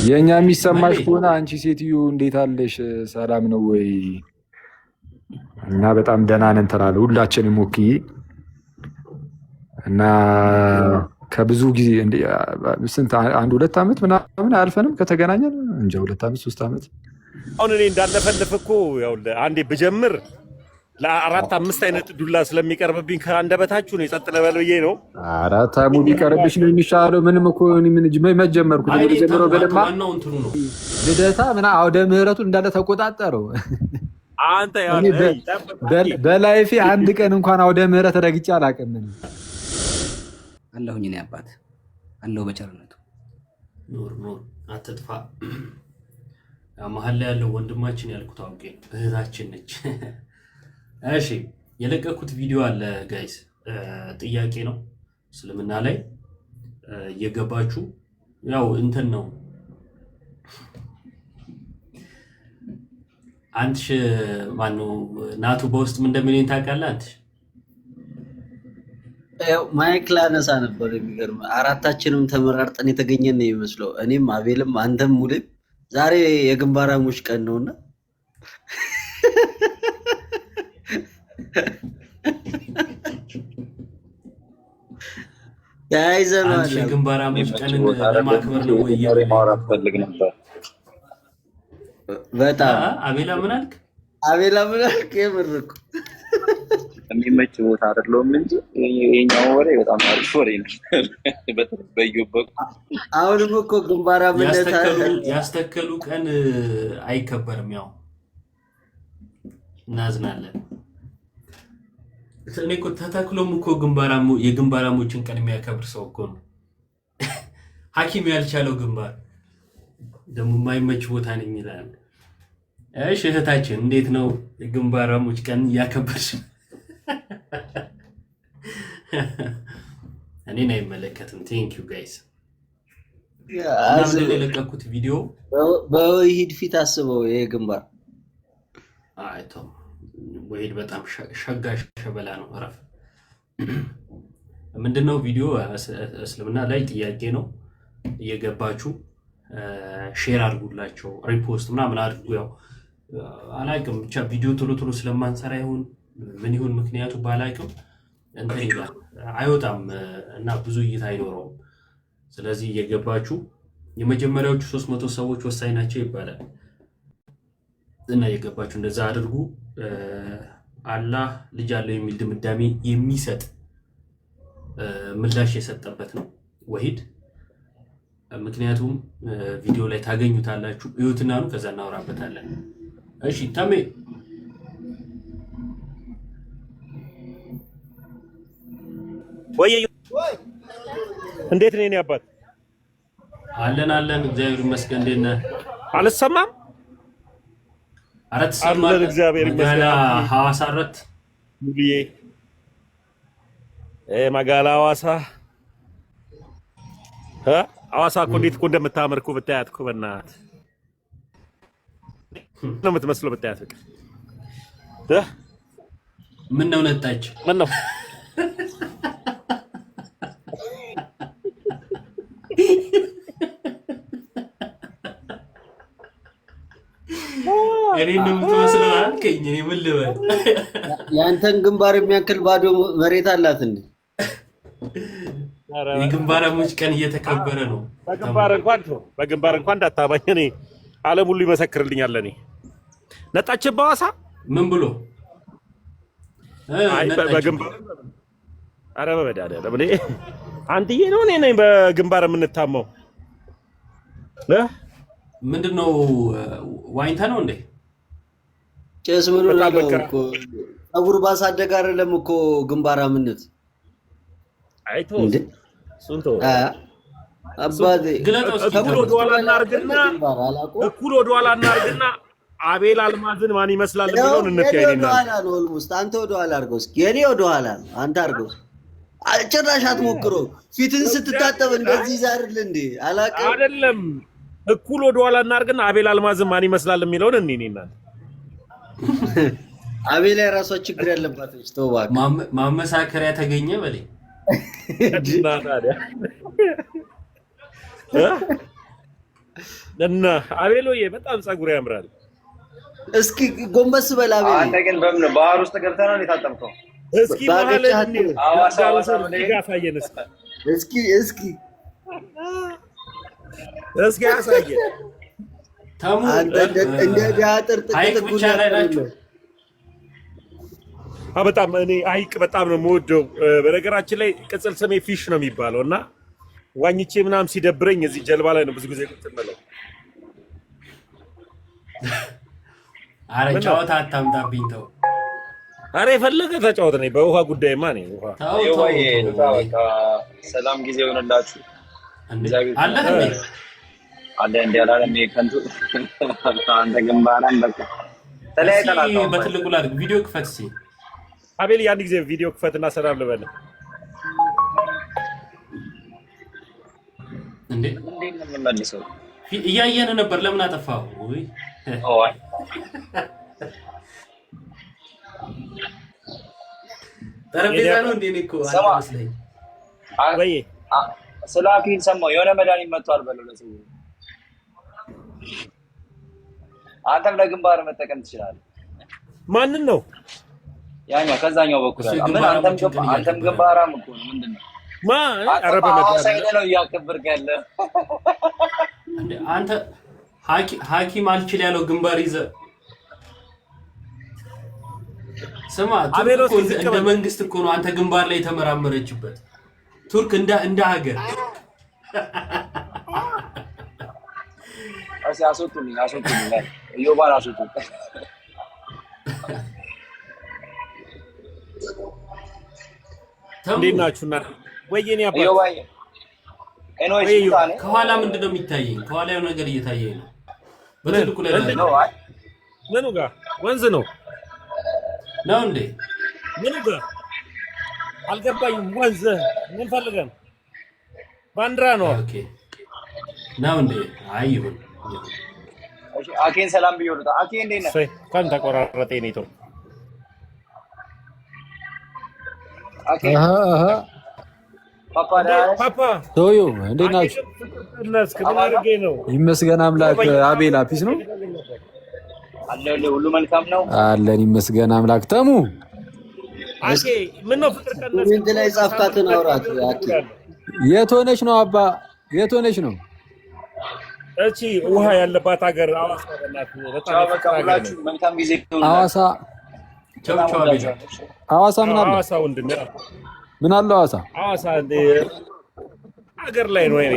የኛ የሚሰማሽ መሌ ከሆነ አንቺ ሴትዮ እንዴት አለሽ? ሰላም ነው ወይ? እና በጣም ደህና ነን ትላለህ ሁላችንም። ኦኬ። እና ከብዙ ጊዜ ስንት አንድ 2 ዓመት ምናምን አልፈንም ከተገናኘን እንጃ 2 ዓመት 3 ዓመት። አሁን እኔ እንዳለፈልፍ እኮ ያው አንዴ ብጀምር ለአራት አምስት አይነት ዱላ ስለሚቀርብብኝ ከአንደበታችሁ ነው የጸጥ ልበል ብዬ ነው። አራት አሙ ቢቀርብሽ ነው የሚሻለው። ምንም እኮ ምን መጀመርኩ ጀምሮ በደማ ዋናው እንትኑ ነው ልደታ ምና አውደ ምህረቱን እንዳለ ተቆጣጠረው። አንተ ያው በላይፌ አንድ ቀን እንኳን አውደ ምህረት ረግጬ አላውቅም። አለሁኝ እኔ አባት አለሁ በቸርነቱ። ኖር አትጥፋ። መሀል ላይ ያለው ወንድማችን ያልኩት አውቄ እህታችን ነች። እሺ የለቀኩት ቪዲዮ አለ ጋይስ፣ ጥያቄ ነው እስልምና ላይ እየገባችሁ ያው እንትን ነው። አንተሽ ማነው ናቱ በውስጥ ምን እንደሚለኝ ታውቃለህ? አንተሽ ያው ማይክ ላነሳ ነበር። የሚገርም አራታችንም ተመራርጠን የተገኘን ነው የሚመስለው። እኔም አቤልም አንተም ሙሉም ዛሬ የግንባራሞች ቀን ነውና ያይዘናል። አንቺ የግንባራሞች ቀንን ለማክበር ነው ወይ ማውራት ፈልግ ነበር። በጣም አቤላ ምን አልክ? አቤላ ምን አልክ? የምርኩ የሚመች ቦታ አይደለም እንጂ የኛው ወሬ በጣም አሪፍ ወሬ ነው። በየበቁ አሁንም እኮ ግንባራምነት ያስተከሉ ቀን አይከበርም። ያው እናዝናለን። እኔ እኮ ተተክሎም እኮ የግንባራሞችን ቀን የሚያከብር ሰው እኮ ነው። ሐኪም ያልቻለው ግንባር ደግሞ የማይመች ቦታ ነኝ ይላል። እሺ እህታችን እንዴት ነው የግንባራሞች ቀን እያከበርሽ? እኔን አይመለከትም። ቴንክ ዩ ጋይስ። ምንድን ነው የለቀኩት ቪዲዮ በወሂድ ፊት አስበው። ይሄ ግንባር አይቶ ወሂድ በጣም ሸጋ ሸበላ ነው። አረፍ ምንድነው ቪዲዮ እስልምና ላይ ጥያቄ ነው። እየገባችሁ ሼር አድርጉላቸው፣ ሪፖስት ምናምን አድርጉ። ያው አላውቅም ብቻ ቪዲዮ ቶሎ ስለማንሰራ ይሁን ምን ይሁን ምክንያቱ ባላውቅም እንትን ይላል አይወጣም እና ብዙ እይታ አይኖረውም። ስለዚህ እየገባችሁ የመጀመሪያዎቹ 300 ሰዎች ወሳኝ ናቸው ይባላል እና እየገባችሁ እንደዛ አድርጉ። አላህ ልጅ አለው የሚል ድምዳሜ የሚሰጥ ምላሽ የሰጠበት ነው ወሂድ። ምክንያቱም ቪዲዮ ላይ ታገኙታላችሁ። እዩትና ነው ከዛ እናወራበታለን። እሺ ተሜ ወይ እንዴት ነህ? እኔ አባት አለን እግዚአብሔር ይመስገን። እንዴት ነህ? አልሰማም። አረት ሰማህ? እግዚአብሔር ይመስገን። ሐዋሳ አረት ሙሉዬ ማጋላ ሐዋሳ ሐዋሳ እኮ እንዴት እኮ እንደምታምር እኮ ብታያት እኮ በእናትህ ነው የምትመስለው። ብታያት በቃ ምን ነው ነጣች? ምን ነው እኔ ነው የምትመስለው አልከኝ። እኔ ምን ልበል? ያንተን ግንባር የሚያክል ባዶ መሬት አላት እንዴ? የግንባራሞች ቀን እየተከበረ ነው። በግንባር እንኳን እንዳታባኝ። እኔ ዓለም ሁሉ ይመሰክርልኛል። እኔ ነጣች በሐዋሳ ምን ብሎ በግንባር ኧረ በመድኃኒዓለም እኔ አንተዬ ነው እኔ ነኝ በግንባር የምንታማው። ምንድነው ዋይንታ ነው እንዴ? ጭስ ምን ነው እኮ ፀጉር ባሳደግ አይደለም እኮ ግንባራምነት። አይቶ ሱንቶ አባቴ እኩል ወደኋላ እናርግና አቤል አልማዝን ማን ይመስላል የሚለውን እንተያይና አንተ ወደኋላ አድርገው እስኪ። የኔ ወደኋላ አንተ አድርገው። ጭራሽ አትሞክረው። ፊትን ስትታጠብ እንደዚህ ዛርል እንዴ? አላውቅም አይደለም። እኩል ወደኋላ እናርግና አቤል አልማዝን ማን ይመስላል የሚለውን እኔና አቤል ላይ ራሷ ችግር ያለባት ነች። ተው እባክህ። ማመሳከሪያ ተገኘ በለኝ እና ታዲያ እና አቤሎዬ በጣም ጸጉር ያምራል። እስኪ ጎንበስ በል አቤል። አንተ ግን በምን ባህር ውስጥ ገብተህ ነው የታጠብከው? እስኪ ማለት እስኪ አሳየን። ተሙ እንደ ቢያጥር ጥቅጥቅ ብቻ ላይ ናቸው። በጣም እኔ ሐይቅ በጣም ነው የምወደው። በነገራችን ላይ ቅጽል ስሜ ፊሽ ነው የሚባለው እና ዋኝቼ ምናምን ሲደብረኝ እዚህ ጀልባ ላይ ነው ብዙ ጊዜ ቁጭ ብለው። አረ ጨዋታ አታምጣብኝ ተው። አረ የፈለገ ተጫወት ነኝ። በውሃ ጉዳይማ ነኝ። ውሃ ሰላም ጊዜ ይሆንላችሁ። አለ እንደ ያላለም ከንቱ አንተ ግንባራን በቃ ተለያይተናል። በትልቁ ላድርግ። ቪዲዮ ክፈት እስኪ አቤል። ያን ጊዜ ቪዲዮ ክፈትና ሰላም ልበል። እንዴ ነው የምመልሰው? እያየን ነበር። ለምን አጠፋው? ወይ ጠረጴዛ ነው እንዴ? እኮ አልመስለኝ። ወይ ስለ አኪል ሰማሁ። የሆነ መድኃኒት መጥቷል በለው ለሰው። አንተም ለግንባር መጠቀም ትችላለህ። ማንን ነው? ያኛው ከዛኛው በኩል አንተም ግንባራም እኮ ነው። ምንድነው አረበ መድኃኒት ነው እያከበርክ ያለ አንተ። ሐኪም አልችል ያለው ግንባር ይዘህ ስማ። ቱርክ እንደ መንግስት እኮ ነው አንተ ግንባር ላይ የተመራመረችበት። ቱርክ እንደ ሀገር አስወጡኝ እዮባን አስወጡኝ። እንዴት ናችሁና? ወይኔ አባ ከኋላ ምንድን ነው የሚታየኝ? ከኋላ የሆነ ነገር እየታየኝ ነው። በትልቁ ላይ ምኑ ጋር ወንዝ ነው እንዴ? ምኑ ጋር አልገባኝም። ወንዝ ምን ፈልገን? ባንዲራ ነው። ኦኬ ነው እንዴ? አይ ይሁን። አኬን ሰላም ብዬ አኬ እንዴት ነህ? እንኳን ተቆራረጠ ኔቶ ፓፓ ቶዮ እንዴት ናችሁ? ይመስገን አምላክ። አቤል አፒስ ነው አለ። ሁሉ መልካም ነው አለን። ይመስገን አምላክ። ተሙ አኬ ምን ነው ፍቅር ቀነስ እንት ላይ ጻፍካትን አውራት። አኬ የት ሆነሽ ነው አባ? የት ሆነሽ ነው? እቺ ውሃ ያለባት ሀገር ሐዋሳ። በእናትህ መልካም ጊዜ። ሐዋሳ ሐዋሳ ምን አለ? ሐዋሳ ወንድም ምን አለ? ሐዋሳ እንደ ሀገር ላይ ነው አይኔ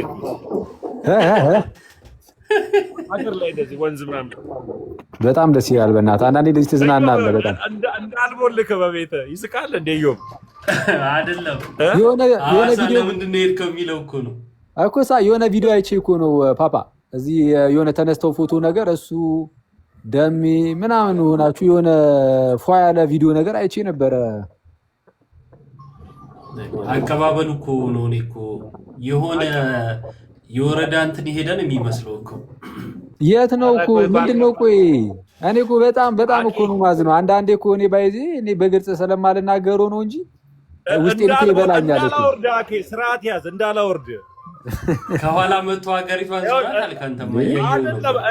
ሀገር ላይ እንደዚህ ወንዝ ምናምን በጣም ደስ ይላል። በእናትህ አንዳንዴ ልጅ ትዝናናለህ። በጣም እንዳልቦልክ በቤት ይስቃል እንደ ዮም አይደለም። የሆነ ቪዲዮ ምንድን ነው የሄድከው የሚለው እኮ ነው እኮ የሆነ ቪዲዮ አይቼ እኮ ነው ፓፓ። እዚህ የሆነ ተነስተው ፎቶ ነገር እሱ ደሜ ምናምን ሆናችሁ የሆነ ፏ ያለ ቪዲዮ ነገር አይቼ ነበረ። አቀባበሉ እኮ ነው። እኔ እኮ የሆነ የወረዳ እንትን ይሄዳል የሚመስለው እኮ። የት ነው እኮ ምንድን ነው? ቆይ እኔ እኮ በጣም እኮ ነው ማዝነው። አንዳንዴ እኮ እኔ ባይዜ እኔ በግልጽ ስለማልናገረው ነው እንጂ ውስጤ ልኮ ይበላኛል እኮ። ስርዓት ያዝ እንዳላወርድ ከኋላ መጥቶ ሀገሪቷን ዝራታል። ካንተማ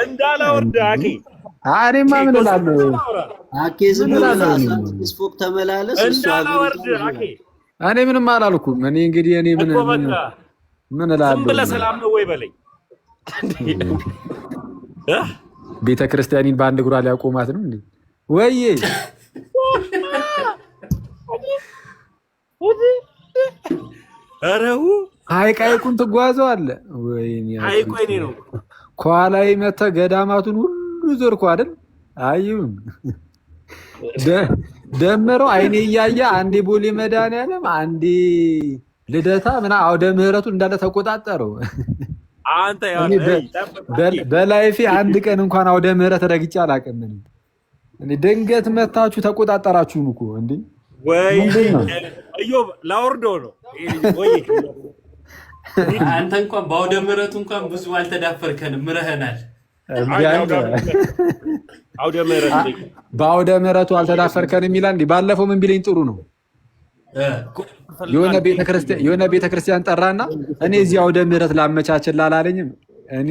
እንዳላወርድ አኬ እኔማ ምን እላለሁ? አኬ ዝም ብለህ ፎቅ ተመላለስ። እንዳላወርድ አኬ እኔ ምንም አላልኩም። እኔ እንግዲህ እኔ ምን እላለሁ? ዝም ብለህ ሰላም ነው ወይ በለኝ። ቤተክርስቲያኒን በአንድ እግሯ ሊያቆማት ነው እንዴ? ወይዬ አረው ሐይቁን ትጓዘዋለህ? ወይኔ ሐይቁ እኔ ነው። ከኋላዬ መተህ ገዳማቱን ሁሉ ዞርኩ አይደል? አይሁን ደመረው አይኔ እያየ አንዴ ቦሌ መድኃኒዓለም አንዴ ልደታ ምናምን አውደ ምህረቱን እንዳለ ተቆጣጠረው። አንተ በላይፌ አንድ ቀን እንኳን አውደ ምህረት ረግጬ አላውቅም። እኔ ድንገት መታችሁ ተቆጣጠራችሁን እኮ እንዴ! ወይ እዮብ ላወርደው ነው ወይ? አንተ እንኳን በአውደ ምህረቱ እንኳን ብዙ አልተዳፈርከንም፣ ምረህናል። በአውደ ምህረቱ አልተዳፈርከንም ይላል እንዴ? ባለፈው ምን ቢለኝ ጥሩ ነው። የሆነ ቤተክርስቲያን ጠራና እኔ እዚህ አውደ ምህረት ላመቻችን ላላለኝም እኔ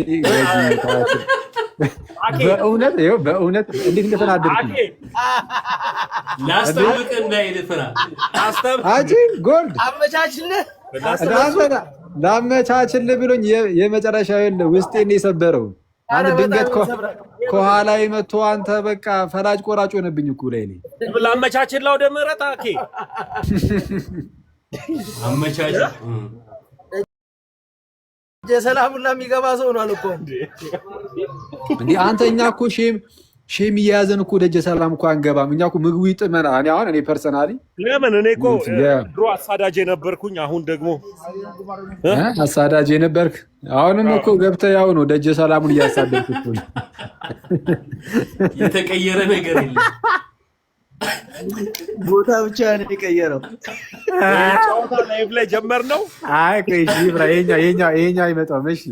በእውነት ይኸው በእውነት እንዴት እንደተናደድኩ ላስተውቅ እንዳይል ፍራ አጂ ጎልድ ላመቻችልህ ብሎኝ የመጨረሻ ውስጤን የሰበረው አንድ ድንገት ከኋላ መጥቶ አንተ በቃ ፈላጭ ቆራጭ ሆነብኝ እኮ ላይ ነኝ። ላመቻችልህ ወደ ምህረት አኬ አመቻች የሰላሙላ የሚገባ ሰው ነው አልኮ እንዴ አንተ። እኛ እኮ ሼም እየያዘን እኮ ደጀ ሰላም እኮ አንገባም። እኛ እኮ ምግቡ ይጥመናል። እኔ ፐርሰናሊ ለምን እኔ እኮ ድሮ አሳዳጅ የነበርኩኝ አሁን ደግሞ አሳዳጅ የነበርክ አሁንም እኮ ገብተህ ያው ነው ደጀ ሰላሙን እያሳደድክ እኮ የተቀየረ ነገር የለም። ቦታ ብቻ ነው የቀየረው። ጨዋታ ላይቭ ላይ ጀመር ነው። አይ ቆይሽ ይብራ የኛ አይመጣም። እሺ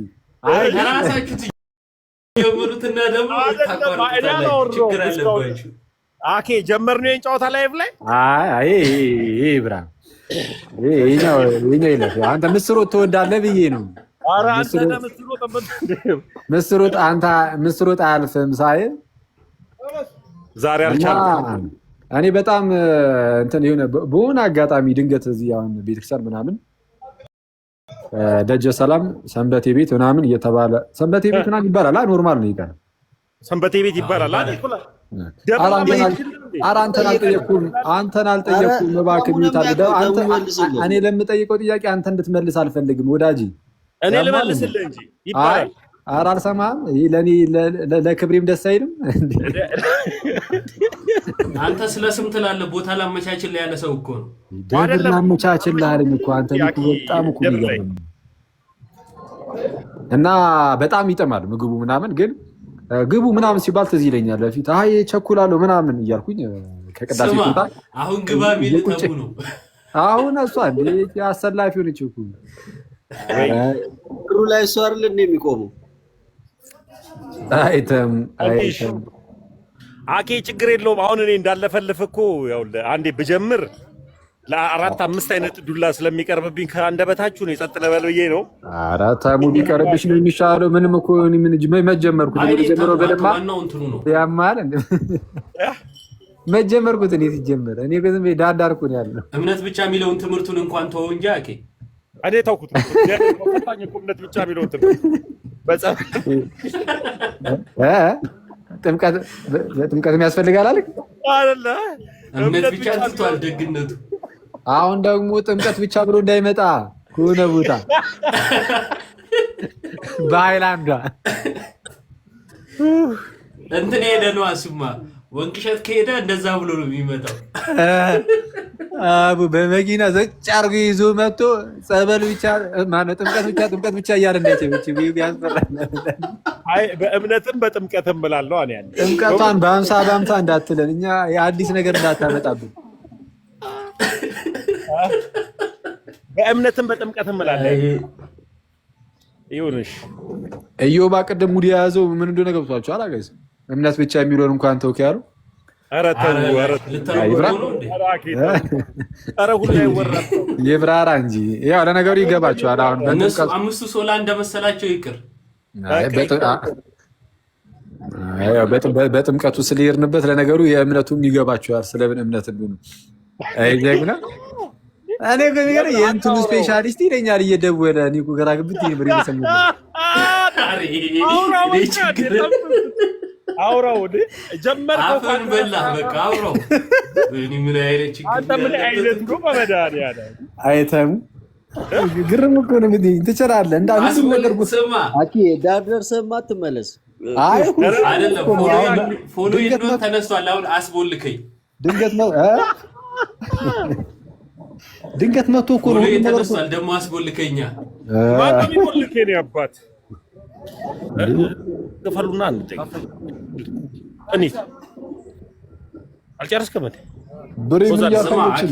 አይ ራሳችሁ የምሩትና ደግሞ ታቋርጣላችሁ። ችግር አለባችሁ። አኬ ጀመር ነው ጨዋታ ላይቭ ላይ። አይ ይብራ የኛ ይለፍ። አንተ ምስር ወጥ ትወዳለህ ብዬ ነው። ኧረ አንተ ምስር ወጥ አያልፍም ሳይል ዛሬ አልቻልኩም። እኔ በጣም እንትን የሆነ በሆነ አጋጣሚ ድንገት እዚህ አሁን ቤተክርስቲያን ምናምን ደጀ ሰላም ሰንበቴ ቤት ምናምን እየተባለ ሰንበቴ ቤት ምናምን ይባላል። ኖርማል ነው ይባላል። ሰንበቴ ቤት ይባላል አይደል? አንተን አልጠየኩም። እባክህ እኔ ለምጠይቀው ጥያቄ አንተ እንድትመልስ አልፈልግም ወዳጅ። እኔ ልመልስልህ እንጂ ይባላል። ኧረ አልሰማህም። ለኔ ለክብሬም ደስ አይልም። አንተ ስለ ስም ትላለህ። ቦታ ላመቻችልህ ያለ ሰው እኮ ነው። ደብር ላመቻችልህ አለኝ እኮ አንተ በጣም እኮ ይገርም እና በጣም ይጠማል ምግቡ ምናምን። ግን ግቡ ምናምን ሲባል ትዝ ይለኛል በፊት አይ ቸኩላለሁ ምናምን እያልኩኝ ከቅዳሴ ቦታ አሁን ግባ የሚል ተሙ ነው። አሁን እሷ እንዴት አሰላፊ ሆነች እኮ እግሩ ላይ እሷ አይደል እንደሚቆመው አይተም አኬ ችግር የለውም። አሁን እኔ እንዳለፈልፍ እኮ ያው አንዴ ብጀምር ለአራት አምስት አይነት ዱላ ስለሚቀርብብኝ ከአንደበታችሁ ነው የጸጥ ልበል ብዬ ነው። አራታሙ ቢቀርብሽ ነው የሚሻለው። ምንም እኮ ምን መጀመርኩት ነው በለማ ያማል እንዴ መጀመርኩት እኔ ሲጀመር እኔ ግን ዳዳር እኮ ነው ያለው። እምነት ብቻ የሚለውን ትምህርቱን እንኳን ተወው እንጂ አኬ እኔ ተውኩት። ፈታኝ እኮ እምነት ብቻ የሚለውን ትምህርት ጥምቀት ያስፈልጋል አለ አይደለ? እምነት ብቻ ትቷል ደግነቱ። አሁን ደግሞ ጥምቀት ብቻ ብሎ እንዳይመጣ ከሆነ ቦታ በሃይላንዷ እንትን ሄደ ነው አስማ ወንቅሸት ከሄደ እንደዛ ብሎ ነው የሚመጣው። አቡ በመኪና ዘጭ አርጎ ይዞ መጥቶ ጸበል ብቻ ማነው ጥምቀት ብቻ እያለ እንዳይቸብች ያስፈራል። አይ በእምነትም በጥምቀትም ብላለሁ። እኔ ያለ ጥምቀቷን በ50 እንዳትለን እኛ የአዲስ ነገር እንዳታመጣብን። በእምነትም በጥምቀትም ብላለሁ። ይሁንሽ እዮባ ቅድም ሙድ የያዘው ምን እንደሆነ ገብቷቸዋል። አጋይስ እምነት ብቻ የሚለውን እንኳን ተውክ ያሉ ኧረ ተው ይብራራ እንጂ ያው ለነገሩ ይገባቸዋል። አሁን እነሱ አምስቱ ሶላ እንደመሰላቸው ይቅር በጥምቀቱ ስለሄድንበት ለነገሩ የእምነቱም ይገባቸዋል። ስለምን እምነት እንደሆነ አይዘግና እኔ ግን የእንትኑ ስፔሻሊስት ይለኛል እየደወለ እኔ እኮ ግራ ግብት ይብር ይሰሙ አውራው ጀመርከው አፈን በላ በቃ አውራው እኔ ምን አይነት ችግር አንተ ምን አይነት ነው በመዳን ያለ አይተም ግርም እኮ ነው እንግዲህ ትችላለህ እንዳንሱ ነገር ስማ አኪ ዳርደር ሰማ ትመለስ አይ አይደለም ፎሎ ይድሮ ተነስቷል። አሁን አስቦልከኝ ድንገት መጥቶ እኮ ነው ተነስቷል። ደግሞ አስቦልከኛ ማንም ይቦልከኝ ነው አባት ገፈሉና አንጠይ እኔ አልጨረስከም እንዴ ብሬም ያፈለች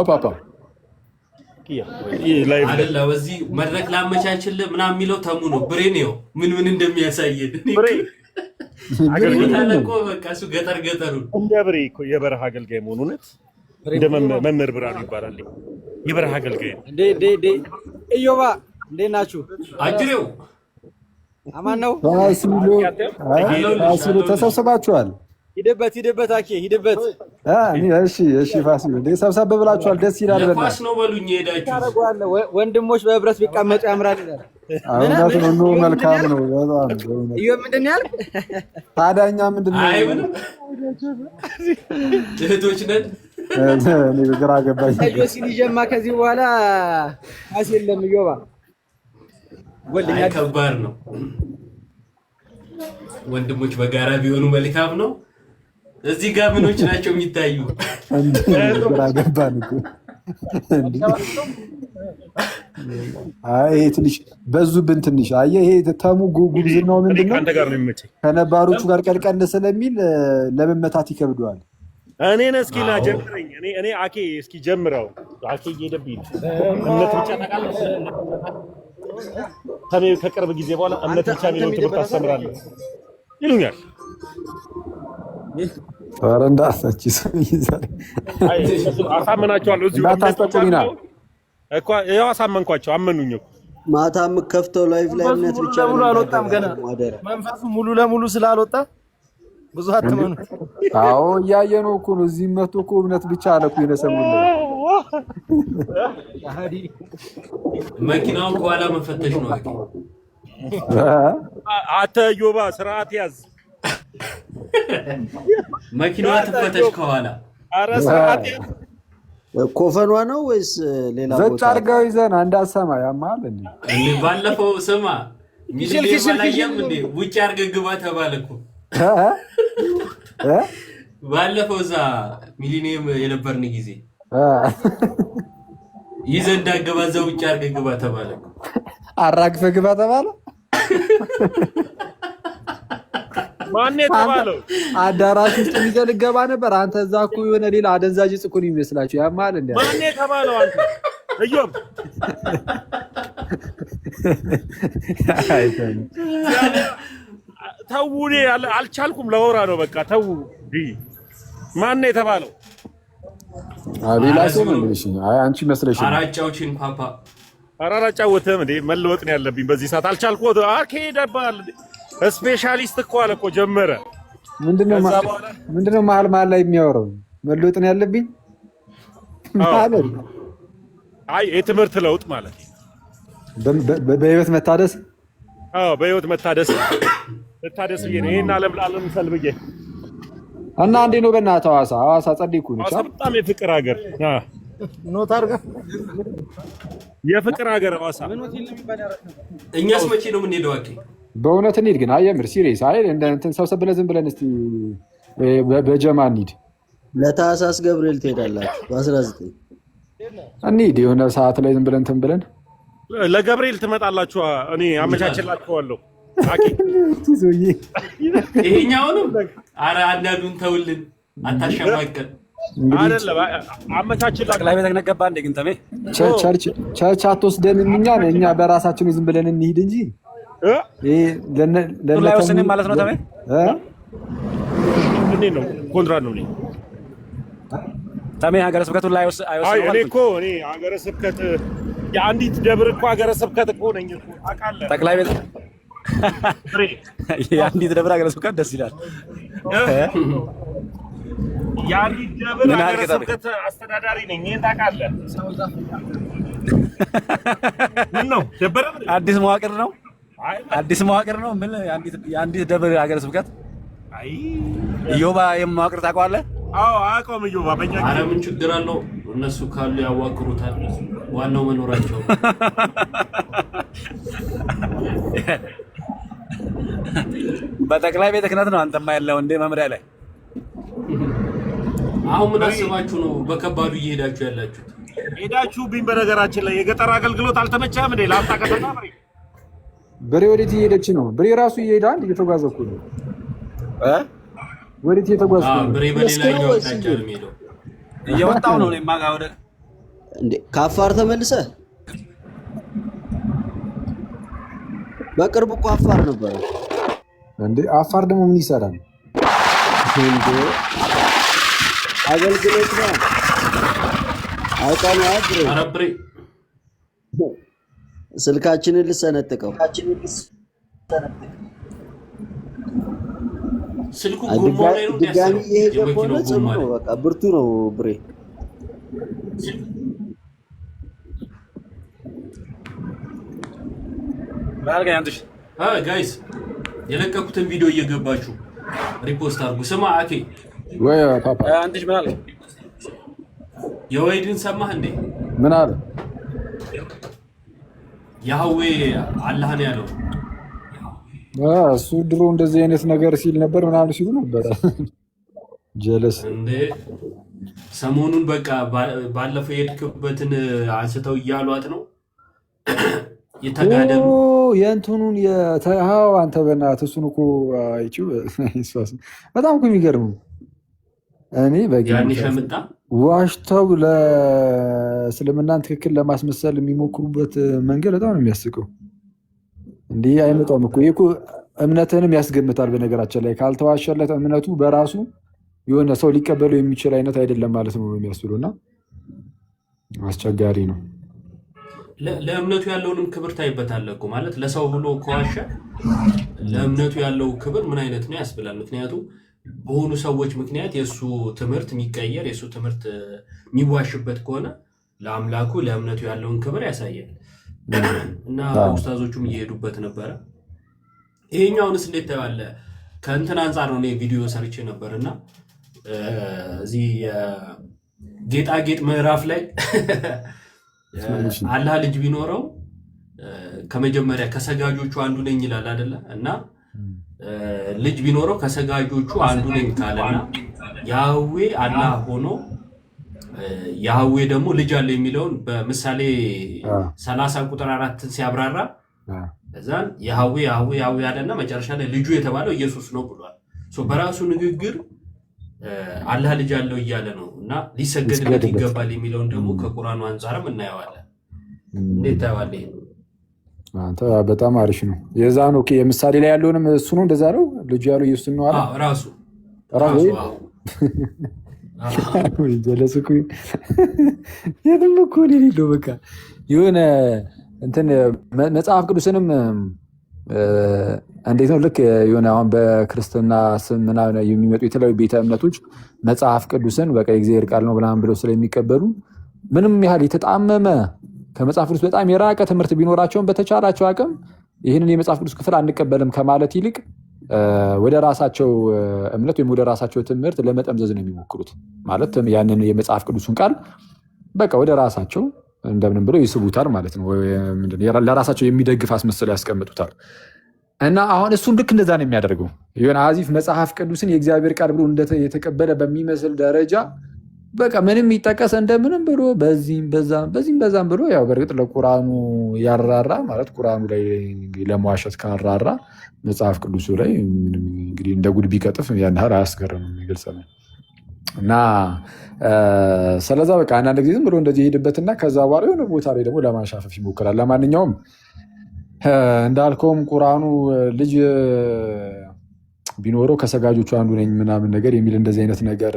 ፓፓ አይደለ በዚህ መድረክ ላመቻችልህ ምናምን የሚለው ተሙ ነው። ብሬን ነው ምን እንደሚያሳየን አገርታለቆ በቃ እሱ ገጠሩ እንደ ብሬ እኮ የበረሃ አገልጋይ መሆኑን እንደ መምህር ብርሃኑ ይባላል። የበረሃ አገልጋይ እንዴ እዮባ እንዴ ናችሁ? አጅሬው አማን ነው። ፋሲሎ ተሰብስባችኋል? ሂድበት አኬ ሂድበት። እሺ ፋሲሎ ሰብሰብ ብላችኋል። ደስ ይላል። ኳስ ነው በሉኝ ሄዳችሁ። ወንድሞች በህብረት ቢቀመጡ ያምራል ይላል። እውነት ነው። መልካም ነው በጣም። እዩ ምንድን ያል ታዲያ እኛ ምንድን ነው? አይ ምንም እህቶች ነን። እኔ ግራ ገባኝ። ሲል ይጀማ ከዚህ በኋላ ኳስ የለም። እዮባ አይ ከባድ ነው። ወንድሞች በጋራ ቢሆኑ መልካም ነው። እዚህ ጋር ምኖች ናቸው የሚታዩ? ግራ ገባን እኮ። አይ ትንሽ በዙብን ትንሽ። አየህ ይሄ ተሙ ጉብዝናው ምንድን ነው? ከነባሮቹ ጋር ቀልቀል ስለሚል ለመመታት ይከብደዋል። እኔን እስኪ ና ጀምረኝ። እኔ አኬ እስኪ ጀምረው። አኬ እየሄደብኝ እምነት ብቻ ታውቃለህ። ከቅርብ ጊዜ በኋላ እምነት ብቻ የሚለውን ትምህርት አስተምራለሁ ይሉኛል። ኧረ እንዳትሰጪ አሳመናቸዋለሁ። እዚሁ እንዳታስጠቁኝና እኮ ያው አሳመንኳቸው። አመኑኝ እኮ ማታ የምከፍተው ላይቭ ላይ እምነት ብቻ ሙሉ አልወጣም ገና መንፈሱ ሙሉ ለሙሉ ስላልወጣ ብዙ አትመኑ። አዎ እያየነው እኮ ነው። እዚህ መጥቶ እኮ እምነት ብቻ አለ እኮ የነሰሙልን። መኪናውን ከኋላ መፈተሽ ነው። አተ ዮባ ስርዓት ያዝ። መኪናዋ ትፈተሽ ከኋላ። ኧረ ስርዓት ያዝ። ኮፈኗ ነው ወይስ ሌላ ቦታ? ዘጭ አድርገው ይዘን እንዳሰማ ያማል እንዴ? ባለፈው ስማ ሚሊዮን ባላየም እንዴ ውጭ አድርገህ ግባ ተባለ እኮ። ባለፈው እዛ ሚሊኒየም የነበርን ጊዜ ይዘህ እንዳትገባ እዛ ውጭ አድርገህ ግባ ተባለ እኮ። አራግፈህ ግባ ተባለ። ማን የተባለው? አዳራሽ ውስጥ ይዘህ ልትገባ ነበር። አንተ እዛ እኮ የሆነ ሌላ አደንዛዥ እጽ እኮ ነው የሚመስላችሁ። ያማል እንዴ? ማን የተባለው? አንተ እዮብ ተው። እኔ አልቻልኩም። ለወራ ነው በቃ ተው። ማን የተባለው? ሌላ ሰው ነው። እሺ አይ አንቺ መስለሽ ነው። አራጫዎችን ፓፓ አራራጫውተም እንዴ? መለወጥ ነው ያለብኝ በዚህ ሰዓት። አልቻልኩት። አርኬ ደባል ስፔሻሊስት እኮ አለ እኮ ጀመረ። ምንድነው መሀል ላይ የሚያወራው? መለወጥ ነው ያለብኝ ማለት አይ የትምህርት ለውጥ ማለት በህይወት መታደስ። በህይወት መታደስ ብዬ ነው ይሄን ዓለም ሰልብዬ እና እንዴ ነው በእናትህ ሐዋሳ ጸድይኩ ነው። በጣም የፍቅር ሀገር ኖት አድርጋ የፍቅር ሀገር ሐዋሳ። እኛስ መቼ ነው የምንሄደው? አኬ በእውነት እንሂድ ግን አየምር ሲሪየስ አይደል? እንትን ሰብሰብ ብለን ዝም ብለን እስቲ በጀማ እንሂድ። ለታህሳስ ገብርኤል ትሄዳላችሁ በ19 እንሂድ። የሆነ ሰዓት ላይ ዝም ብለን እንትን ብለን ለገብርኤል ትመጣላችሁ። እኔ አመቻችላችኋለሁ። ይሄኛውንም ኧረ አንዳንዱን ተውልን፣ አታሸማቀን። አይደለም አመቻችላችሁ። ላይ ቤተክነት ገባ እንደ ግን ተሜ ቸርች አትወስደንም። እኛ በራሳችን ዝም ብለን እንሂድ እንጂ ላይ ወስነን ማለት ነው። ተሜ ምንድን ነው ኮንትራት ነው ተሜ ሀገረ ስብከቱ ላይ አይወስነን። እኔ እኮ ሀገረ ስብከት የአንዲት ደብር እኮ ሀገረ ስብከት እኮ ነኝ እኮ ታውቃለህ። ጠቅላይ ቤት የአንዲት ደብር ሀገረ ስብከት ደስ ይላል። የአንዲት ደብር ሀገረ ስብከት አስተዳዳሪ ነኝ። ይሄን ታውቃለህ። ምን ነው ደበረ? አዲስ መዋቅር ነው። ምን የአንዲት ደብር ሀገረ ስብከት? አይ ኢዮባ የመዋቅር ታውቀዋለህ? አዎ አውቀውም። ኢዮባ በእኛ ኧረ ምን ችግር አለው? እነሱ ካሉ ያዋቅሩታል። ዋናው መኖራቸው። በጠቅላይ ቤተ ክህነት ነው አንተማ ያለው እንደ መምሪያ ላይ። አሁን ምን አስባችሁ ነው በከባዱ እየሄዳችሁ ያላችሁት? ሄዳችሁብኝ። በነገራችን ላይ የገጠር አገልግሎት አልተመቸህም እንዴ? ላፍታ ከተማ በሬ ወዴት እየሄደች ነው? በሬ ራሱ እየሄደ አንድ እየተጓዘ እኮ ነው። ወዴት እየተጓዘ ነው? በሬ በሌላኛው አቅጣጫ ነው የሚሄደው። እየወጣሁ ነው እኔማ ጋር ወደ እንዴ ከአፋር ተመልሰህ? በቅርቡ እኮ አፋር ነበር እንዴ። አፋር ደግሞ ምን ይሰራል እንዴ? አገልግሎት ነው። አውቃለሁ። አረብሬ ስልካችንን ልሰነጥቀው። ስልኩ ጎማው ላይ ነው ድጋሚ እንዲያስረው እየሄደ ከሆነ የመኪናው ጽኑ ጎማ ነው። ላይ በቃ ብርቱ ነው ብሬ። ጋይስ የለቀኩትን ቪዲዮ እየገባችሁ ሪፖስት አድርጉ። ስማ አኬ ወይ ፓፓ አንተሽ ምን አልክ? የወይድን ሰማህ እንዴ? ምን አለ? ያህዌ አላህ ነው ያለው። እሱ ድሮ እንደዚህ አይነት ነገር ሲል ነበር ምናምን ሲሉ ነበር። ጀለስ እንዴ ሰሞኑን በቃ ባለፈው የሄድክበትን አንስተው እያሏት ነው የተጋደሉ የእንትኑን የተሃው አንተ በእናትህ እሱን እኮ አይቼው በጣም እኮ የሚገርም እኔ ያኔ ሸምጣ ዋሽተው ለእስልምናን ትክክል ለማስመሰል የሚሞክሩበት መንገድ በጣም ነው የሚያስቀው። እንዲህ አይመጣም እኮ ይሄ እኮ እምነትህንም ያስገምታል። በነገራችን ላይ ካልተዋሸለት እምነቱ በራሱ የሆነ ሰው ሊቀበለው የሚችል አይነት አይደለም ማለት ነው የሚያስብሉ እና አስቸጋሪ ነው። ለእምነቱ ያለውንም ክብር ታይበታለህ እኮ ማለት ለሰው ብሎ ከዋሸ ለእምነቱ ያለው ክብር ምን አይነት ነው ያስብላል። ምክንያቱም በሆኑ ሰዎች ምክንያት የእሱ ትምህርት የሚቀየር የእሱ ትምህርት የሚዋሽበት ከሆነ ለአምላኩ ለእምነቱ ያለውን ክብር ያሳያል። እና ኡስታዞቹም እየሄዱበት ነበረ። ይሄኛውንስ እንዴት ታያለህ? ከእንትን አንጻር ነው እኔ ቪዲዮ ሰርቼ ነበር እና እዚህ ጌጣጌጥ ምዕራፍ ላይ አላህ ልጅ ቢኖረው ከመጀመሪያ ከሰጋጆቹ አንዱ ነኝ ይላል አይደለ? እና ልጅ ቢኖረው ከሰጋጆቹ አንዱ ነኝ ካለና ያህዌ አላህ ሆኖ ያህዌ ደግሞ ልጅ አለ የሚለውን በምሳሌ 30 ቁጥር 4 ሲያብራራ እዛን ያህዌ ያህዌ ያህዌ አለና መጨረሻ ላይ ልጁ የተባለው ኢየሱስ ነው ብሏል። በራሱ ንግግር አላህ ልጅ አለው እያለ ነው እና ሊሰገድለት ይገባል የሚለውን ደግሞ ከቁርአኑ አንጻርም እናየዋለን። እንዴት ታየዋለህ? አንተ በጣም አሪፍ ነው። የዛ ነው ኦኬ። የምሳሌ ላይ ያለውንም እሱ ነው እንደዛ ነው ልጁ ያለው ኢየሱስ ነው አለ ራሱ ጀለስ እኮ የትም እኮ የሌለው በቃ የሆነ እንትን መጽሐፍ ቅዱስንም እንዴት ነው ልክ የሆነ አሁን በክርስትና ስም ምናምን የሚመጡ የተለያዩ ቤተ እምነቶች መጽሐፍ ቅዱስን በቃ የእግዚአብሔር ቃል ነው ምናምን ብለው ስለሚቀበሉ ምንም ያህል የተጣመመ ከመጽሐፍ ቅዱስ በጣም የራቀ ትምህርት ቢኖራቸውን በተቻላቸው አቅም ይህንን የመጽሐፍ ቅዱስ ክፍል አንቀበልም ከማለት ይልቅ ወደ ራሳቸው እምነት ወይም ወደ ራሳቸው ትምህርት ለመጠምዘዝ ነው የሚሞክሩት። ማለት ያንን የመጽሐፍ ቅዱስን ቃል በቃ ወደ ራሳቸው እንደምንም ብለው ይስቡታል ማለት ነው። ለራሳቸው የሚደግፍ አስመስለው ያስቀምጡታል። እና አሁን እሱም ልክ እንደዛ ነው የሚያደርገው። የሆነ አዚፍ መጽሐፍ ቅዱስን የእግዚአብሔር ቃል ብሎ የተቀበለ በሚመስል ደረጃ በቃ ምንም ይጠቀስ እንደምንም ብሎ በዚህም በዛም ብሎ ያው በእርግጥ ለቁርአኑ ያራራ ማለት ቁርአኑ ላይ ለመዋሸት ካራራ መጽሐፍ ቅዱሱ ላይ እንግዲህ እንደ ጉድ ቢቀጥፍ ያን ያህል አያስገርምም። ግልጽ ነው። እና ስለዛ በቃ አንዳንድ ጊዜ ዝም ብሎ እንደዚህ ይሄድበትና ከዛ በኋላ የሆነ ቦታ ላይ ደግሞ ለማንሻፈፍ ይሞክራል። ለማንኛውም እንዳልከውም ቁርአኑ ልጅ ቢኖረው ከሰጋጆቹ አንዱ ነኝ ምናምን ነገር የሚል እንደዚህ አይነት ነገር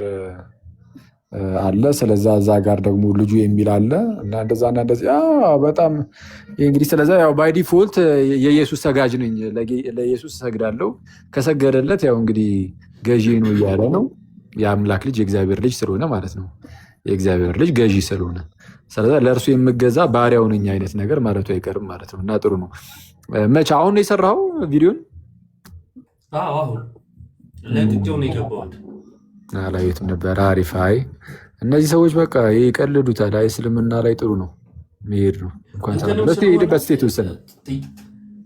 አለ። ስለዛ እዛ ጋር ደግሞ ልጁ የሚል አለ እና እንደዛና እንደዚህ በጣም እንግዲህ ስለዛ ያው ባይ ዲፎልት የኢየሱስ ሰጋጅ ነኝ፣ ለኢየሱስ እሰግዳለሁ፣ ከሰገደለት ያው እንግዲህ ገዢ ነው እያለ ነው። የአምላክ ልጅ የእግዚአብሔር ልጅ ስለሆነ ማለት ነው። የእግዚአብሔር ልጅ ገዢ ስለሆነ ስለዛ ለእርሱ የምገዛ ባሪያው ነኝ አይነት ነገር ማለቱ አይቀርም ማለት ነው። እና ጥሩ ነው። መቼ አሁን ነው የሰራኸው ቪዲዮን? አሁን ለቅቄው ነው የገባሁት። አላየሁትም ነበር። አሪፍ። አይ እነዚህ ሰዎች በቃ ይቀልዱታል። አይ እስልምና ላይ ጥሩ ነው መሄድ ነው እንኳን ሄድበት ስቴት ውስጥ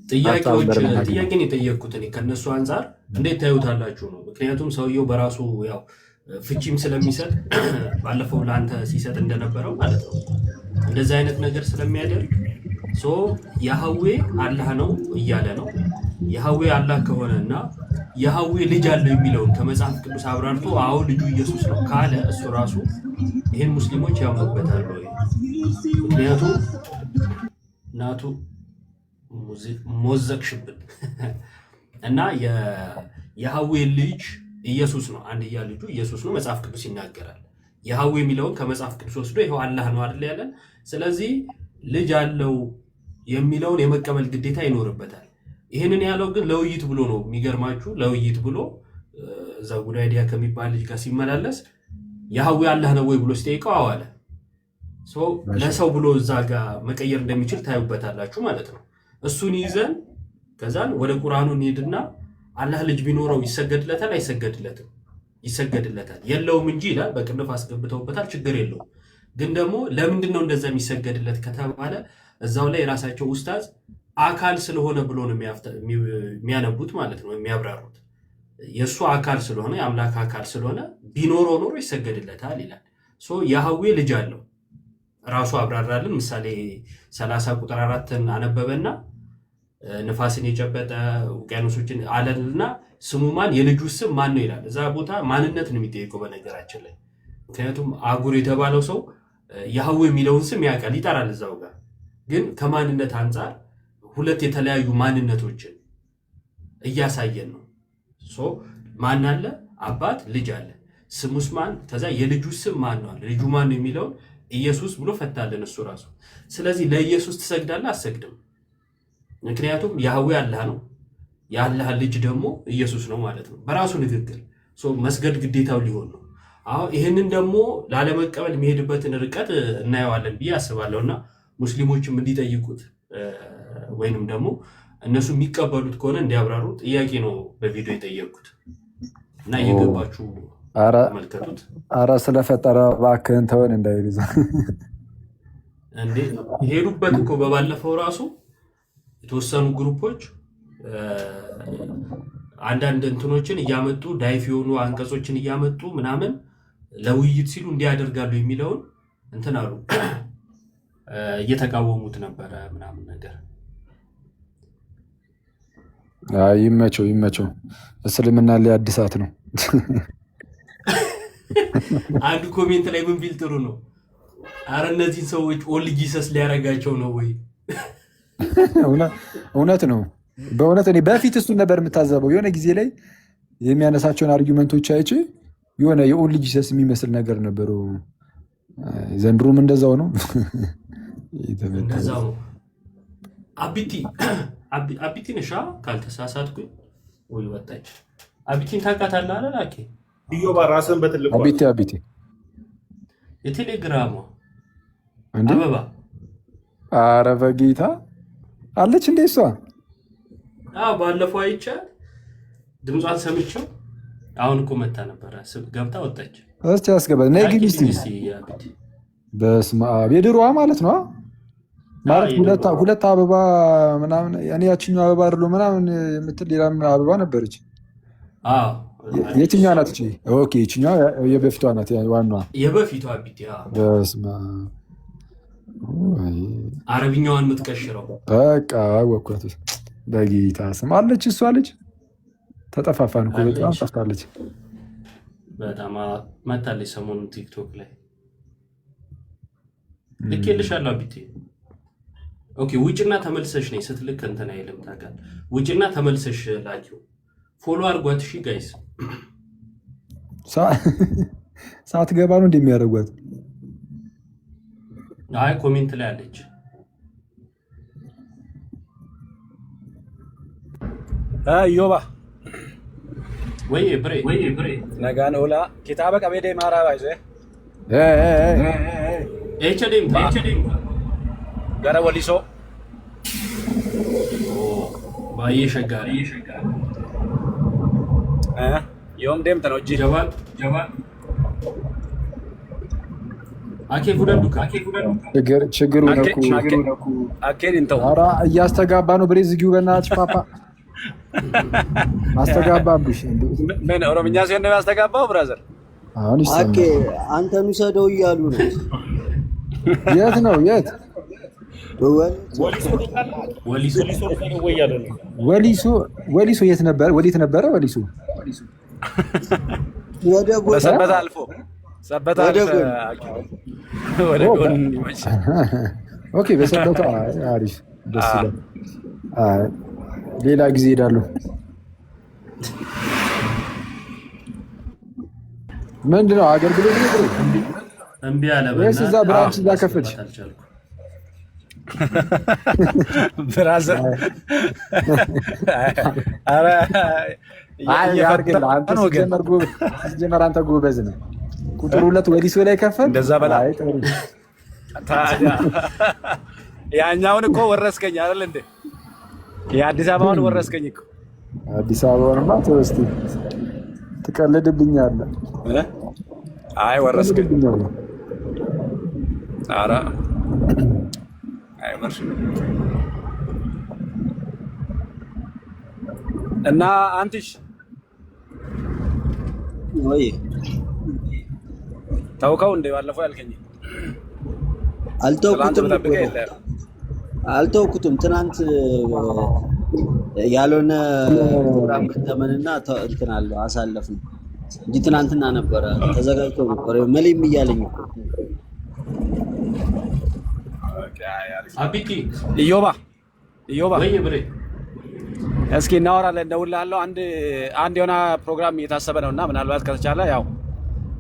ጥያቄን የጠየቅኩት እኔ ከእነሱ አንጻር እንዴት ታዩታላችሁ ነው። ምክንያቱም ሰውየው በራሱ ያው ፍቺም ስለሚሰጥ ባለፈው ለአንተ ሲሰጥ እንደነበረው ማለት ነው እንደዚህ አይነት ነገር ስለሚያደርግ ያህዌ አላህ ነው እያለ ነው። ያህዌ አላህ ከሆነ እና ያህዌ ልጅ አለው የሚለውን ከመጽሐፍ ቅዱስ አብራርቶ አዎ ልጁ ኢየሱስ ነው ካለ እሱ ራሱ ይህን ሙስሊሞች ያምኑበታል ወይ? ምክንያቱም እናቱ ሞዘቅሽብን እና የያህዌ ልጅ ኢየሱስ ነው፣ አንድያ ልጁ ኢየሱስ ነው መጽሐፍ ቅዱስ ይናገራል። ያህዌ የሚለውን ከመጽሐፍ ቅዱስ ወስዶ ይኸው አላህ ነው አይደል ያለን። ስለዚህ ልጅ አለው የሚለውን የመቀበል ግዴታ ይኖርበታል። ይህንን ያለው ግን ለውይይት ብሎ ነው። የሚገርማችሁ ለውይይት ብሎ እዛ ጉዳይዲያ ከሚባል ልጅ ጋር ሲመላለስ ያህዌ አላህ ነው ወይ ብሎ ሲጠይቀው አዋለ ለሰው ብሎ እዛ ጋር መቀየር እንደሚችል ታዩበታላችሁ ማለት ነው። እሱን ይዘን ከዛን ወደ ቁርአኑ እንሄድና አላህ ልጅ ቢኖረው ይሰገድለታል አይሰገድለትም? ይሰገድለታል የለውም እንጂ ይላል። በቅንፍ አስገብተውበታል፣ ችግር የለውም። ግን ደግሞ ለምንድን ነው እንደዛ የሚሰገድለት ከተባለ እዛው ላይ የራሳቸው ኡስታዝ አካል ስለሆነ ብሎ ነው የሚያነቡት ማለት ነው፣ የሚያብራሩት። የእሱ አካል ስለሆነ የአምላክ አካል ስለሆነ ቢኖረው ኖሮ ይሰገድለታል ይላል። ያህዌ ልጅ አለው ራሱ አብራራልን። ምሳሌ 30 ቁጥር 4ን አነበበና ንፋስን የጨበጠ ውቅያኖሶችን አለልና ስሙ ማን የልጁ ስም ማን ነው ይላል። እዛ ቦታ ማንነት ነው የሚጠይቀው በነገራችን ላይ። ምክንያቱም አጉር የተባለው ሰው ያህዌ የሚለውን ስም ያውቃል ይጠራል እዛው ጋር። ግን ከማንነት አንጻር ሁለት የተለያዩ ማንነቶችን እያሳየን ነው። ማን አለ? አባት፣ ልጅ አለ። ስሙስ ማን? ከዛ የልጁ ስም ማን ነው አለ። ልጁ ማን ነው የሚለውን ኢየሱስ ብሎ ፈታልን እሱ ራሱ። ስለዚህ ለኢየሱስ ትሰግዳለህ? አሰግድም። ምክንያቱም ያህዌ አላህ ነው፣ የአላህ ልጅ ደግሞ ኢየሱስ ነው ማለት ነው በራሱ ንግግር። መስገድ ግዴታው ሊሆን ነው። አሁን ይህንን ደግሞ ላለመቀበል የሚሄድበትን ርቀት እናየዋለን ብዬ አስባለሁና ሙስሊሞችም እንዲጠይቁት ወይንም ደግሞ እነሱ የሚቀበሉት ከሆነ እንዲያብራሩ ጥያቄ ነው በቪዲዮ የጠየቁት እና እየገባችሁ ተመልከቱት። አረ ስለፈጠረ እባክህን ተወን እንዳይሉ እንዴ ሄዱበት እኮ በባለፈው ራሱ የተወሰኑ ግሩፖች አንዳንድ እንትኖችን እያመጡ ዳይፍ የሆኑ አንቀጾችን እያመጡ ምናምን ለውይይት ሲሉ እንዲያደርጋሉ የሚለውን እንትን አሉ እየተቃወሙት ነበረ ምናምን ነገር። ይመቸው ይመቸው። እስልምና ላይ አዲሳት ነው። አንዱ ኮሜንት ላይ ምን ቢል ጥሩ ነው? አረ እነዚህን ሰዎች ኦል ጂሰስ ሊያረጋቸው ነው ወይ? እውነት ነው። በእውነት እኔ በፊት እሱን ነበር የምታዘበው። የሆነ ጊዜ ላይ የሚያነሳቸውን አርጊመንቶች አይቼ የሆነ የኦል ጂሰስ የሚመስል ነገር ነበሩ። ዘንድሮም እንደዛው ነው። እንደዛው ነው። አቢቲ ነሻ ካልተሳሳትኩኝ ወይ ወጣች። አቢቲን ታውቃታለህ አይደል? አኬ ኢዮባ ራስን በትልቁ አቢቲ የቴሌግራሙ እንዴ አበባ አረ በጌታ አለች እንዴ እሷ? ባለፈው አይቻል ድምጿን ሰምቼው አሁን እኮ መታ ነበረ ገብታ ወጣች። እስቲ አስገባት ነይ ግቢ እስቲ። በስመ አብ የድሮዋ ማለት ነው ማለት ሁለት አበባ ምናምን ያኔ ያችኛው አበባ አይደለ ምናምን የምትል ሌላ አበባ ነበረች። የትኛዋ ናት እቺ? ኦኬ እቺኛው የበፊቷ ናት ዋናዋ የበፊቷ አቢቲ። በስመ አብ አረብኛዋን የምትቀሽረው በቃ አወኳት። በጌታ ስም አለች እሷ ልጅ። ተጠፋፋን እኮ በጣም ጠፍታለች። በጣም መታለች ሰሞኑን ቲክቶክ ላይ ልኬልሻለሁ አቢቲ። ኦኬ ውጭና ተመልሰሽ ነኝ ስትልክ እንትን አይልም ታውቃለህ። ውጭና ተመልሰሽ ላኪው ፎሎ አድርጓት። እሺ ጋይስ ሳትገባ ነው እንደሚያደርጓት። አይ ኮሜንት ላይ አለች። ዮባ ወይ ብሬ ነጋን ኦላ ኪታበ ቀቤዴ ማራ ባይዘ ኤችዲም ገረ ወሊሶ ባዬ ሸጋሪ ዮም ደምተ ነው እጂ ጀባል አኬ ጉደዱ ችግሩ ነኩ አኬድ እንተው ኧረ እያስተጋባ ነው። ብሬ ዝጊው በእናትሽ ፓፓ አስተጋባብሽ። ምን ኦሮምኛ ሲሆን ነው ያስተጋባው? ብራዘር አሁን አኬ አንተን ውሰደው እያሉ ነው። የት ነው የት? ወሊሶ የት ነበር? ወዴት ነበረ ወሊሶ? ወደ ጎን ሰበታ አልፎ ሰበታ ወደ ጎን ይመች። ኦኬ በሰበታ አሪፍ ደስ ይላል። ሌላ ጊዜ ሄዳለሁ። ምንድነው አገልግሎት ነው? እምቢ አለ ወይስ እዛ ብራንች እዛ ከፈትሽ? ብራዘር ኧረ ሲጀመር አንተ ጎበዝ ነህ። ቁጥር 2 ወዲህ ላይ ከፈል እንደዛ በላ ታዲያ ያኛውን እኮ ወረስከኝ አይደል እንዴ? የአዲስ አበባውን ወረስከኝ እኮ። አዲስ አበባውንማ ተው እስኪ ትቀልድብኛለህ። አይ ወረስከኝ። ኧረ አይ መርሽ እና አንትሽ ወይ ታውቀው እንደ ባለፈው ያልከኝ አልተውኩትም። ትናንት ያልሆነ ፕሮግራም ከተመንና እንትን አለው አሳለፍን እንጂ ትናንትና ነበረ ተዘጋጅቶ ነበር። መሌም እያለኝ አቢቲ ኢዮባ ወይ ብሬ እስኪ እናወራለን። እደውልልሃለሁ። አንድ የሆነ ፕሮግራም እየታሰበ ነውና ምናልባት ከተቻለ ያው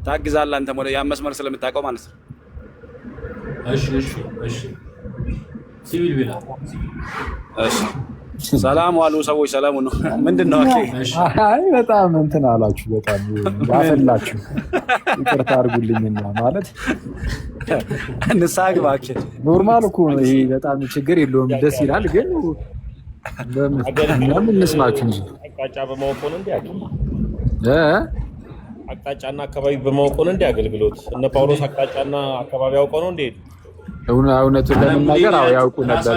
ታግዛለህ አንተም ወደ ያን መስመር ስለምታውቀው ማለት ነው። እሺ ሲቪል ቢላ እሺ። ሰላም ዋሉ ሰዎች፣ ሰላም ነው። ምንድነው? አይ በጣም እንትን አላችሁ፣ በጣም አፈላችሁ። ይቅርታ አድርጉልኝና ማለት እንሳግ እባክህ። ኖርማል እኮ ነው ይሄ፣ በጣም ችግር የለውም፣ ደስ ይላል። ግን ለምን እንስማችሁ እንጂ አቅጣጫ በማወቅ ነው እንዴ? አቅጣጫና አካባቢ በማወቅ ነው እንዴ አገልግሎት? እነ ጳውሎስ አቅጣጫና አካባቢ አውቀው ነው እንዴ? እውነቱን ለመናገር ያውቁ ነበር።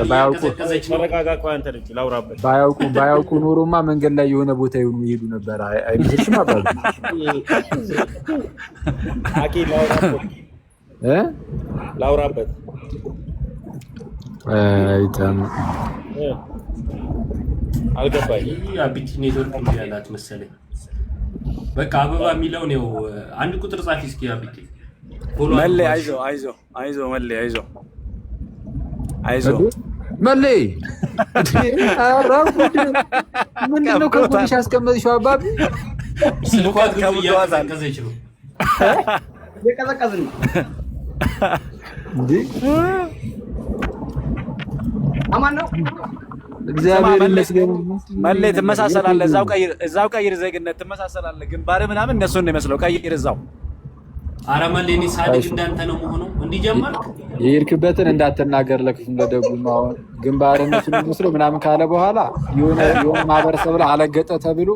ባያውቁ ኖሮማ መንገድ ላይ የሆነ ቦታ ይሄዱ ነበር። አይመስልሽም? አባቢ ላውራበት አልገባኝ። አቢቲ ኔትወርክ ያላት መሰለኝ። በቃ አበባ የሚለው ነው። አንድ ቁጥር ጻፊ እስኪ አቢቲ። መሌ አይዞ መሌ መሌ ምንድነው ከጎንሽ ያስቀመጥሽው? አባቢ ስልኳት እያቀዘቀዘች ነው። የቀዘቀዝን እንዴ? አማን ነው። እግዚአብሔር ይመስገን። መሌ ትመሳሰላለህ። እዛው ቀይር ዜግነት ትመሳሰላለህ። ግንባርህ ምናምን እነሱን ነው የሚመስለው። ቀይር እዛው። ኧረ መሌ እኔ ሳድግ እንዳንተ ነው መሆኑ። እንዲጀመርክ የሄድክበትን እንዳትናገር ለክፉም ለደጉም። አሁን ግንባርህ እነሱን መስሎ ምናምን ካለ በኋላ የሆነ ማህበረሰብ ላይ አለገጠ ተብሎ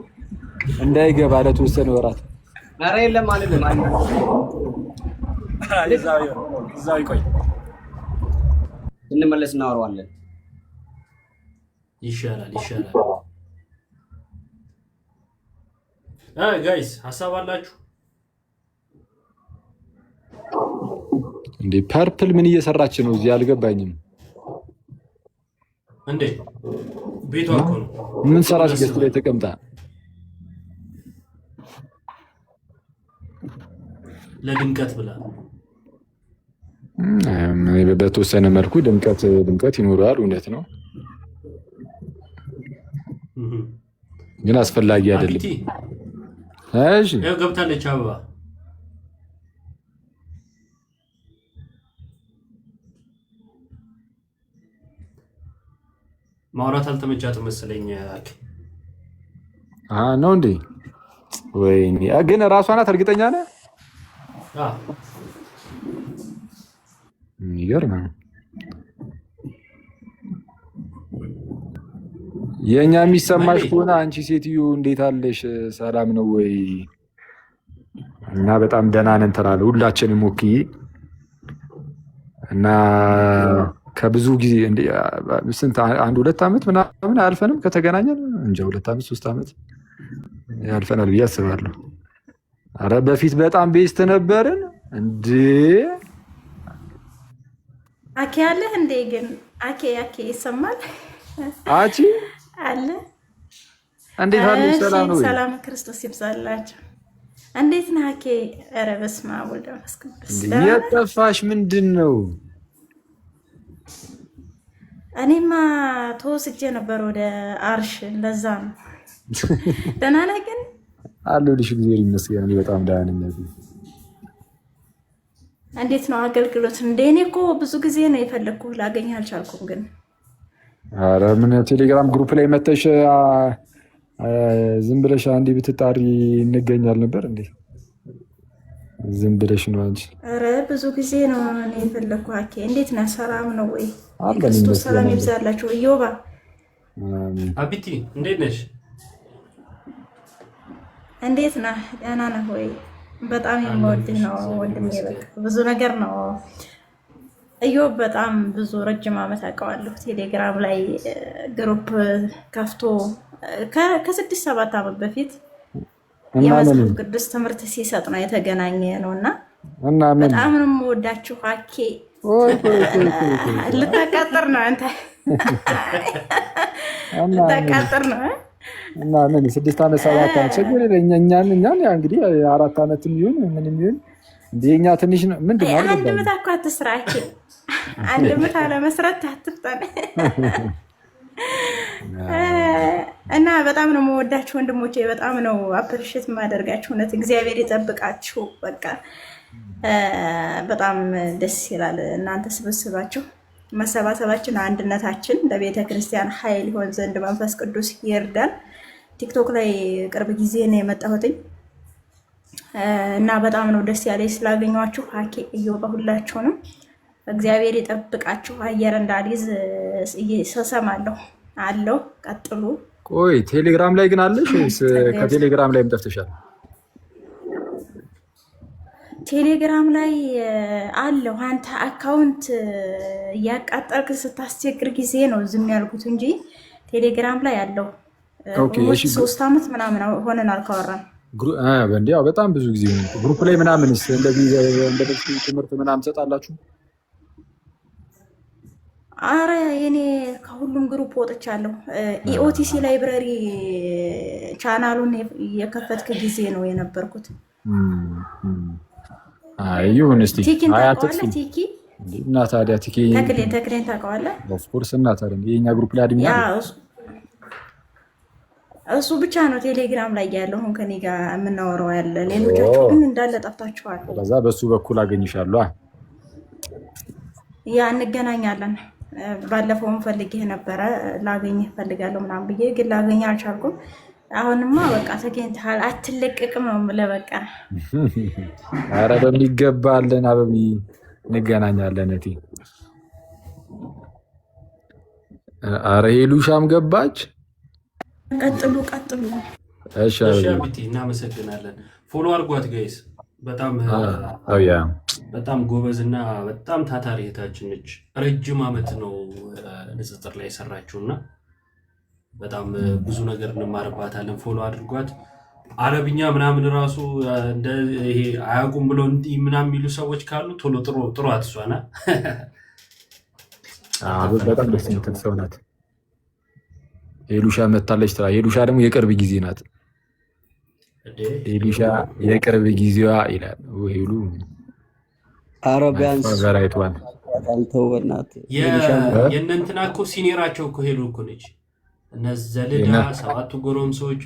እንዳይገባ ለተወሰነ ወራት። ኧረ የለም አይደለም እዛው ይቆይ። እንመለስ እናወራዋለን። ይሻላል። ጋይስ ሀሳብ አላችሁ እንዴ? ፐርፕል ምን እየሰራች ነው እዚህ? አልገባኝም። እንዴ ቤቷ እኮ ነው። ምን ሰራች? ገስት ላይ ተቀምጣ ለድምቀት ብላ በተወሰነ መልኩ ድምቀት ይኖረዋል። እውነት ነው፣ ግን አስፈላጊ አይደለም። እሺ ገብታለች አበባ። ማውራት አልተመቻትም መሰለኝ። ነው እንዴ? ወይኔ ግን እራሷ ናት። እርግጠኛ ነህ? ይገርም። የኛ የሚሰማሽ ከሆነ አንቺ ሴትዮ እንዴት አለሽ? ሰላም ነው ወይ? እና በጣም ደህና ነን ትላለህ። ሁላችንም ሞክዬ እና ከብዙ ጊዜ ስንት 1-2 ዓመት ምናምን አያልፈንም ከተገናኘን? እንጃ 2 ዓመት 3 ዓመት ያልፈናል ብዬ አስባለሁ። አረ በፊት በጣም ቤስት ነበርን እንዴ። አኬ አለህ እንዴ? ግን አኬ ይሰማል? አቺ አለ። እንዴት አለሽ? ሰላም ነው? ሰላም ክርስቶስ ይብዛላችሁ። እንዴት ነህ አኬ? ኧረ በስመ አብ ወወልድ ወመንፈስ ቅዱስ። የጠፋሽ ምንድን ነው? እኔማ ተወስጄ ነበር ወደ አርሽ፣ ለዛ ነው። ደህና ነህ ግን? አለሁልሽ። እግዚአብሔር ይመስገን በጣም ደህና ነኝ። እንዴት ነው አገልግሎት? እንደ እኔ እኮ ብዙ ጊዜ ነው የፈለግኩ ላገኝ አልቻልኩም። ግን ኧረ ምን ቴሌግራም ግሩፕ ላይ መተሽ ዝም ብለሽ አንዴ ብትጣሪ እንገኛል ነበር እንዴ? ዝም ብለሽ ነው እንጂ። ኧረ ብዙ ጊዜ ነው እኔ የፈለግኩ። ሀኬ እንዴት ነህ? ሰላም ነው ወይ? ክርስቶስ ሰላም ይብዛላችሁ። እዮባ አቢቲ እንዴት ነሽ? እንዴት ነህ? ደህና ነህ ወይ? በጣም የምወድህ ነው ወንድሜ። በቃ ብዙ ነገር ነው እዮብ። በጣም ብዙ ረጅም ዓመት አውቀዋለሁ። ቴሌግራም ላይ ግሩፕ ከፍቶ ከ6-7 ዓመት በፊት የመጽሐፍ ቅዱስ ትምህርት ሲሰጥ ነው የተገናኘ ነው እና በጣም ነው የምወዳችሁ። ሀኬ ልታቃጥር ነው አንተ፣ ልታቃጥር ነው እና ምን 6 ዓመት 7 ዓመት ችግር የለኝም። እኛን ያ እንግዲህ 4 ዓመትም ይሁን ምንም ይሁን እንደ እኛ ትንሽ ነው። ምንድን ነው አንድ ምታ እኮ አትስራ ሀኬ፣ አንድ ምታ ለመስራት አትፍጠን። እና በጣም ነው የምወዳችሁ ወንድሞቼ፣ በጣም ነው አፕሪሼት የማደርጋችሁ። እውነት እግዚአብሔር ይጠብቃችሁ። በቃ በጣም ደስ ይላል እናንተ ስብስባችሁ፣ መሰባሰባችን፣ አንድነታችን ለቤተ ክርስቲያን ኃይል ይሆን ዘንድ መንፈስ ቅዱስ ይርዳን። ቲክቶክ ላይ ቅርብ ጊዜ ነው የመጣሁትኝ እና በጣም ነው ደስ ያለኝ ስላገኘኋችሁ። ሀኬ እየወጣ ሁላችሁንም እግዚአብሔር ይጠብቃችሁ። አየር እንዳልይዝ እሰማለሁ አለው። ቀጥሉ። ቆይ ቴሌግራም ላይ ግን አለሽ ወይስ ከቴሌግራም ላይም ጠፍተሻል? ቴሌግራም ላይ አለው። አንተ አካውንት እያቃጠልክ ስታስቸግር ጊዜ ነው ዝም ያልኩት እንጂ ቴሌግራም ላይ አለው። 3 ዓመት ምናምን ሆነናል ካወራን። እንዲያው በጣም ብዙ ጊዜ ግሩፕ ላይ ምናምንስ እንደዚህ ትምህርት ምናምን ትሰጣላችሁ? አረ የኔ ከሁሉም ግሩፕ ወጥቻለሁ። ኢኦቲሲ ላይብረሪ ቻናሉን የከፈትክ ጊዜ ነው የነበርኩት። ይሁን እስቲ ቲኪን ታውቀዋለህ? ቲኪ እና ታዲያ ቲኪ ተክሌን ታውቀዋለህ? ኦፍኮርስ። እና ታዲያ የኛ ግሩፕ ላይ አድሚያ እሱ ብቻ ነው ቴሌግራም ላይ ያለው አሁን ከኔ ጋር የምናወራው ያለ። ሌሎቻችሁ ግን እንዳለ ጠፍታችኋል። ከዛ በሱ በኩል አገኝሻለሁ። ያ እንገናኛለን። ባለፈውም ፈልጌህ ነበረ ላገኝህ ፈልጋለሁ ምናምን ብዬ ግን ላገኝህ አልቻልኩም። አሁንማ በቃ ተገኝተሃል፣ አትለቀቅም ነው የምልህ። በቃ ኧረ በሚገባለን አበቢ እንገናኛለን። እቴ ኧረ ሄሉሻም ገባች። ቀጥሉ ቀጥሉ። እሺ አቢቲ እናመሰግናለን። ፎሎ አድርጓት ጋይስ። በጣም ጎበዝ እና በጣም ታታሪ እህታችን ነች። ረጅም ዓመት ነው ንጽጽር ላይ የሰራችው እና በጣም ብዙ ነገር እንማርባታለን። ፎሎ አድርጓት። አረብኛ ምናምን ራሱ ይሄ አያውቁም ብሎ እንዲህ ምናምን የሚሉ ሰዎች ካሉ ቶሎ ጥሩ አትሷና በጣም ደስ የምትል ሰው ናት። ሄሉሻ መታለች። ሄሉሻ ደግሞ የቅርብ ጊዜ ናት። ሄሉሻ የቅርብ ጊዜዋ ይላል ሄሉ። ኧረ ቢያንስ ቨራይቷን የእነ እንትና እኮ ሲኒየራቸው እኮ ሄሉ እኮ ነች። እነ ዘልዳ 7 ጎረምሶች